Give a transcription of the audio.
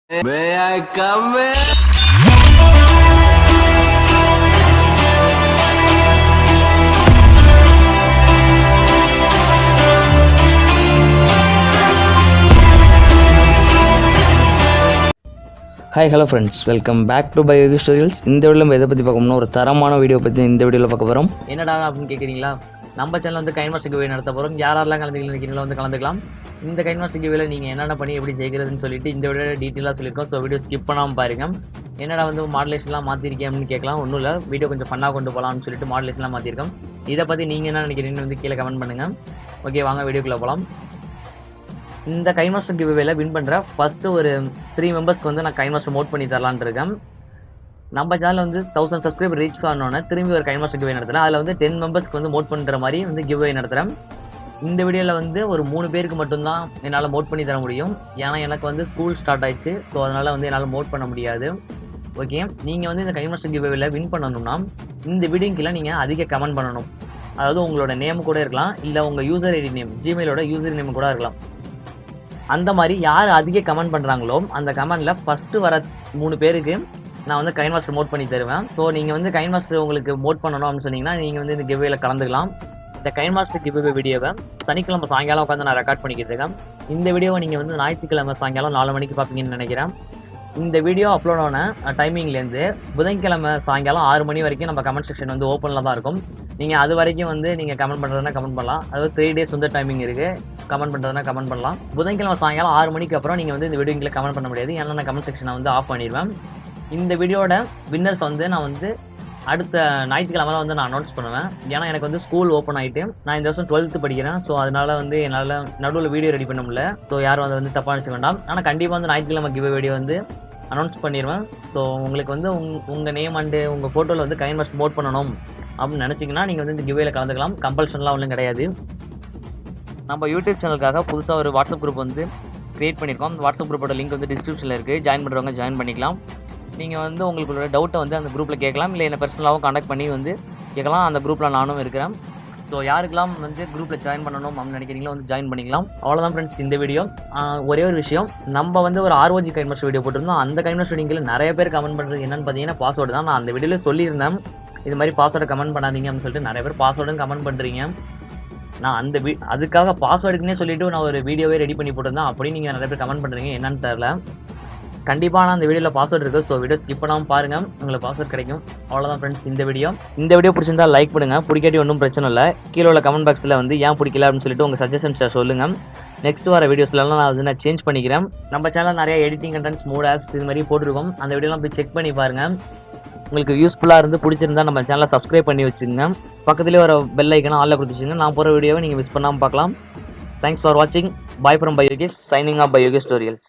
May I come in? Hi hello friends, welcome back to Yogesh tutorials. இந்த வீடியோல நம்ம எதை பத்தி பார்க்கணும்னா ஒரு தரமான வீடியோ பத்தி இந்த வீடியோல பார்க்க போறோம். என்னடா அப்படினு கேக்குறீங்களா? நம்ம சேனல்ல வந்து KineMaster giveaway நடத்த போறோம். யாரெல்லாம் கலந்துக்கிறீங்களோ வந்து கலந்துக்கலாம். இந்த KineMaster giveawayல நீங்க என்னென்ன பண்ணி எப்படி ஜெயிக்கிறதுன்னு சொல்லிட்டு இந்த வீடியோல டீடைலா சொல்லிருக்கோம். சோ வீடியோ ஸ்கிப் பண்ணாம பாருங்க. என்னடா வந்து மாடுலேஷன்லாம் மாத்திருக்கேன் அப்படின்னு கேட்கலாம். ஒண்ணும் இல்ல, வீடியோ கொஞ்சம் ஃபன்னா கொண்டு போலாம்னு சொல்லிட்டு மாடுலேஷன்லாம் மாத்திருக்கோம். இத பத்தி நீங்க என்ன நினைக்கிறீங்கன்னு வந்து கீழ கமெண்ட் பண்ணுங்க. ஓகே, வாங்க வீடியோக்குள்ள போலாம். இந்த KineMaster giveawayல வின் பண்ற ஃபர்ஸ்ட் ஒரு 3 மெம்பர்ஸ்க்கு வந்து நான் KineMaster மோட் பண்ணி தரலான்னு இருக்கேன். நம்ம சேனல் வந்து 1000 சப்ஸ்கிரைபர் ரீச் பண்ணோன்னே திரும்பி ஒரு KineMaster giveaway நடத்துறேன். அதில் வந்து 10 மெம்பர்ஸ்க்கு வந்து மோட் பண்ணுற மாதிரி வந்து giveaway நடத்துகிறேன். இந்த வீடியோவில் வந்து ஒரு 3 பேருக்கு மட்டும்தான் என்னால் மோட் பண்ணி தர முடியும். ஏன்னா எனக்கு வந்து ஸ்கூல் ஸ்டார்ட் ஆயிடுச்சு. ஸோ அதனால் வந்து என்னால் மோட் பண்ண முடியாது. ஓகே, நீங்கள் வந்து இந்த KineMaster giveawayல வின் பண்ணணும்னா இந்த வீடியோக்கில் நீங்கள் அதிக கமெண்ட் பண்ணணும். அதாவது உங்களோட நேம் கூட இருக்கலாம், இல்லை உங்கள் யூசர் ஐடி நேம், ஜிமெயிலோட யூசர் நேம் கூட இருக்கலாம். அந்த மாதிரி யார் அதிக கமெண்ட் பண்ணுறாங்களோ அந்த கமெண்டில் ஃபஸ்ட்டு வர 3 பேருக்கு நான் வந்து KineMaster மோட் பண்ணி தருவேன். ஸோ நீங்கள் வந்து KineMaster உங்களுக்கு மோட் பண்ணணும் அப்படின்னு சொன்னீங்கன்னா நீங்கள் வந்து இந்த giveawayல கலந்துக்கலாம். இந்த KineMaster giveaway வீடியோவை சனிக்கிழமை சாயங்காலம் உட்காந்து நான் ரெக்கார்ட் பண்ணிக்கிட்டு இருக்கேன். இந்த வீடியோவை நீங்கள் வந்து ஞாயிற்றுக்கிழமை சாயங்காலம் 4 மணிக்கு பார்ப்பீங்கன்னு நினைக்கிறேன். இந்த வீடியோ அப்லோட் ஆன டைமிங்லேருந்து புதன்கிழமை சாயங்காலம் 6 மணி வரைக்கும் நம்ம கமெண்ட் செக்ஷன் வந்து ஓப்பனில் தான் இருக்கும். நீங்கள் அது வரைக்கும் வந்து நீங்கள் கமெண்ட் பண்ணுறதுனா கமெண்ட் பண்ணலாம். அதாவது 3 days வந்து டைமிங் இருக்குது. கமெண்ட் பண்ணுறதுனா கமெண்ட் பண்ணலாம். புதன்கிழமை சாயங்காலம் 6 மணிக்கு அப்புறம் நீங்கள் வந்து இந்த வீடியோக்கில் கமெண்ட் பண்ண முடியாது. ஏன்னா நான் கமெண்ட் செக்ஷனை வந்து ஆஃப் பண்ணிடுவேன். இந்த வீடியோட வின்னர்ஸ் வந்து நான் வந்து அடுத்த ஞாயிற்றுக்கிழமை வந்து நான் அனௌன்ஸ் பண்ணுவேன். ஏன்னா எனக்கு வந்து ஸ்கூல் ஓப்பன் ஆகிட்டு நான் இந்த வருஷம் 12th படிக்கிறேன். ஸோ அதனால் வந்து என்னால் நடுவில் வீடியோ ரெடி பண்ண முடியல. ஸோ யாரும் அதை வந்து தப்பாக நினச்ச வேண்டாம். ஆனால் கண்டிப்பாக வந்து ஞாயிற்றுக்கிழமை கிவ் வீடியோ வந்து அனௌன்ஸ் பண்ணிடுவேன். ஸோ உங்களுக்கு வந்து உங்கள் நேம் அண்டு உங்கள் ஃபோட்டோவில் வந்து KineMaster மோட் பண்ணணும் அப்படின்னு நினச்சிங்கன்னா நீங்கள் வந்து இந்த கிவ்வேல கலந்துக்கலாம். கம்பல்ஷன்லாம் ஒன்றும் கிடையாது. நம்ம யூடியூப் சேனலுக்காக புதுசாக ஒரு வாட்ஸ்அப் குரூப் வந்து க்ரியேட் பண்ணியிருக்கோம். வாட்ஸ்அப் குரூப்போட லிங்க் வந்து டிஸ்கிரிப்ஷனில் இருக்குது. ஜாயின் பண்ணுறவங்க ஜாயின் பண்ணிக்கலாம். நீங்கள் வந்து உங்களோட டவுட்டை வந்து அந்த குரூப்பில் கேட்கலாம், இல்லை என்ன பர்சனலாகவும் கான்டாக்ட் பண்ணி வந்து கேட்கலாம். அந்த குரூப்பில் நானும் இருக்கிறேன். ஸோ யாருக்கெல்லாம் வந்து குரூப்பில் ஜாயின் பண்ணணும் அப்படின்னு நினைக்கிறீங்களோ வந்து ஜாயின் பண்ணிக்கலாம். அவ்வளோதான் ஃப்ரெண்ட்ஸ் இந்த வீடியோ. ஒரே ஒரு விஷயம், நம்ம வந்து ஒரு ROG KineMaster வீடியோ போட்டிருந்தோம். அந்த KineMaster வீடியோவில் நிறைய பேர் கமெண்ட் பண்ணுறது என்னன்னு பார்த்தீங்கன்னா பாஸ்வேர்டு தான். நான் அந்த வீடியோவில் சொல்லியிருந்தேன் இது மாதிரி பாஸ்வேர்டை கமெண்ட் பண்ணாதீங்க அப்படின்னு சொல்லிட்டு நிறைய பேர் பாஸ்வேர்டும் கமெண்ட் பண்ணுறீங்க. நான் அந்த அதுக்காக பாஸ்வேர்டுக்குன்னே சொல்லிவிட்டு நான் ஒரு வீடியோவே ரெடி பண்ணி போட்டிருந்தேன். அப்படி நீங்கள் நிறைய பேர் கமெண்ட் பண்ணுறீங்க, என்னன்னு தெரில. கண்டிப்பாக நான் அந்த வீடியோவில் பாஸ்வேர்டு இருக்குது. ஸோ வீடியோ ஸ்கிப் பண்ணாமல் பாருங்கள், உங்களுக்கு பாஸ்வேர்டு கிடைக்கும். அவ்வளோதான் ஃப்ரெண்ட்ஸ் இந்த வீடியோ பிடிச்சிருந்தா லைக் பண்ணுங்கள். பிடிக்காட்டி ஒன்றும் பிரச்சனை இல்லை. கீழே உள்ள கமெண்ட் பாக்ஸில் வந்து ஏன் பிடிக்கல அப்படின்னு சொல்லிட்டு உங்கள் சஜஷன்ஸை சொல்லுங்கள். நெக்ஸ்ட் வர வீடியோஸ்லாம் நான் வந்து நான் சேஞ்ச் பண்ணிக்கிறேன். நம்ம சேனல் நிறைய எடிட்டிங் கண்டென்ட்ஸ், மூட் ஆப்ஸ் இது மாதிரி போட்டிருக்கோம். அந்த வீடியோலாம் போய் செக் பண்ணி பாருங்கள். உங்களுக்கு யூஸ்ஃபுல்லாக இருந்து பிடிச்சிருந்தா நம்ம சேனலை சப்ஸ்கிரைப் பண்ணி வச்சுங்க. பக்கத்துலேயே ஒரு பெல் ஐக்கனை ஆல்ல கொடுத்து வச்சுங்க. நான் போகிற வீடியோவை நீங்கள் மிஸ் பண்ணாமல் பார்க்கலாம். தேங்க்ஸ் ஃபார் வாட்சிங். Bye from Yogesh, signing off Yogesh tutorials.